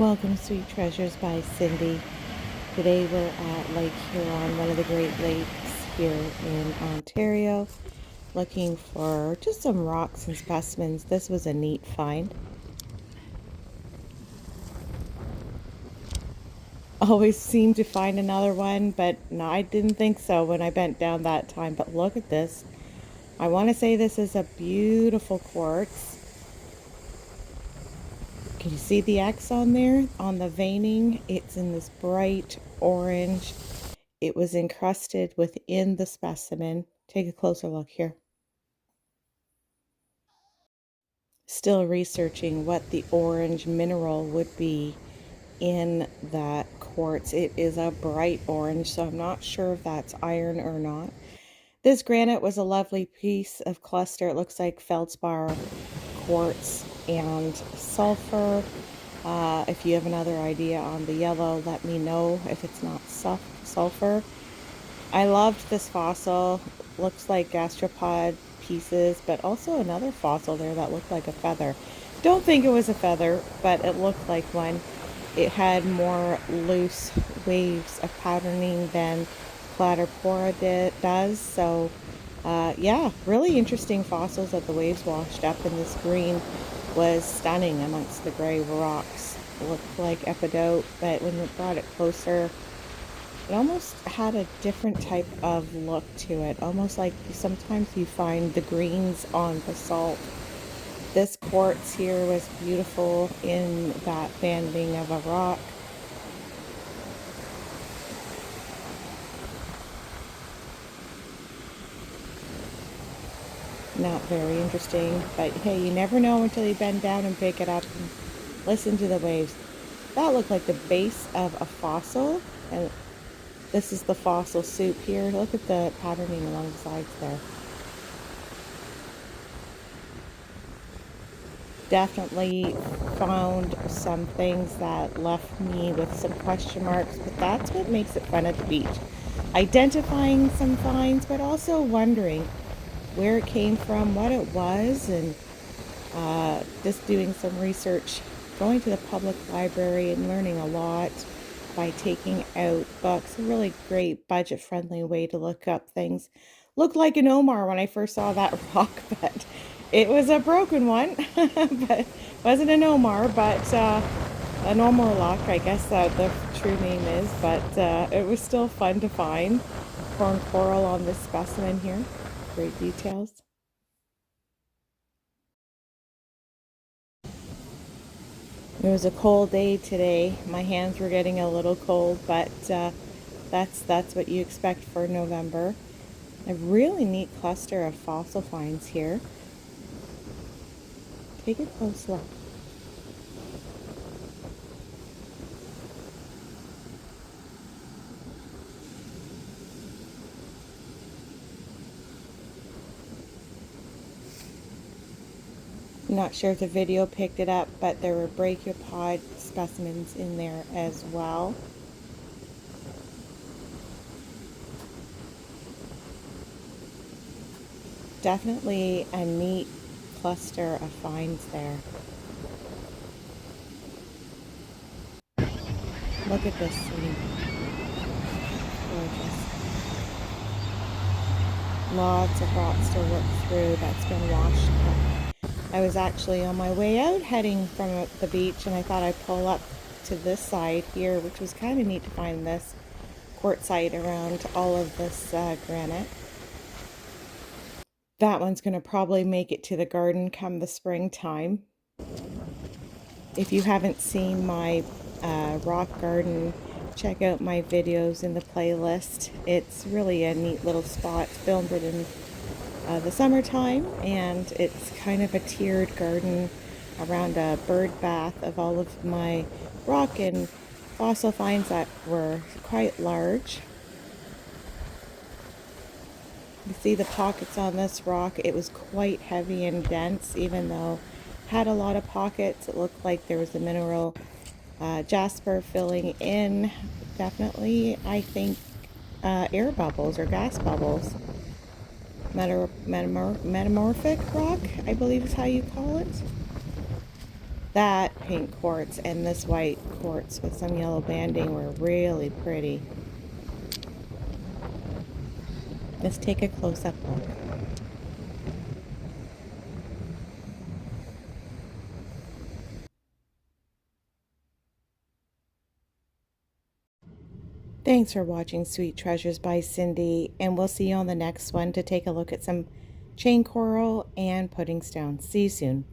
Welcome to Sweet Treasures by Cindy. Today we're at Lake Huron, one of the Great Lakes here in Ontario, looking for just some rocks and specimens. This was a neat find. Always seem to find another one, but no, I didn't think so when I bent down that time. But look at this. I want to say this is a beautiful quartz. Can you see the X on there? On the veining, it's in this bright orange. It was encrusted within the specimen. Take a closer look here. Still researching what the orange mineral would be in that quartz. It is a bright orange, so I'm not sure if that's iron or not. This granite was a lovely piece of cluster. It looks like feldspar, quartz, and sulfur. If you have another idea on the yellow, let me know if it's not sulfur. I loved this fossil. Looks like gastropod pieces, but also another fossil there that looked like a feather. Don't think it was a feather, but it looked like one. It had more loose waves of patterning than Cladophora does. So yeah, really interesting fossils that the waves washed up, and this green was stunning amongst the gray rocks. It looked like epidote, but when we brought it closer, it almost had a different type of look to it, almost like sometimes you find the greens on basalt. This quartz here was beautiful in that banding of a rock. Not very interesting, but hey, you never know until you bend down and pick it up and listen to the waves. That looked like the base of a fossil, and this is the fossil soup here. Look at the patterning along the sides there. Definitely found some things that left me with some question marks, but that's what makes it fun at the beach. Identifying some finds, but also wondering where it came from, what it was, and just doing some research, going to the public library and learning a lot by taking out books. A really great budget-friendly way to look up things. Looked like an Omar when I first saw that rock, but it was a broken one. But wasn't an Omar, but an Omar I guess the true name is. But it was still fun to find. Corn coral on this specimen here. Great details. It was a cold day today. My hands were getting a little cold, but that's what you expect for November. A really neat cluster of fossil finds here. Take a close look. Not sure if the video picked it up, but there were brachiopod specimens in there as well. Definitely a neat cluster of finds there. Look at this scene. Gorgeous. Lots of rocks to work through that's been washed up. I was actually on my way out heading from the beach, and I thought I'd pull up to this side here, which was kind of neat to find this quartzite around all of this granite. That one's going to probably make it to the garden come the springtime. If you haven't seen my rock garden, check out my videos in the playlist. It's really a neat little spot. Filmed it in the summertime, and it's kind of a tiered garden around a bird bath of all of my rock and fossil finds that were quite large. You see the pockets on this rock. It was quite heavy and dense, even though it had a lot of pockets. It looked like there was a mineral jasper filling in. Definitely, I think, air bubbles or gas bubbles. Metamorphic rock, I believe is how you call it. That pink quartz and this white quartz with some yellow banding were really pretty. Let's take a close-up look. Thanks for watching Sweet Treasures by Cindy, and we'll see you on the next one to take a look at some chain coral and pudding stone. See you soon.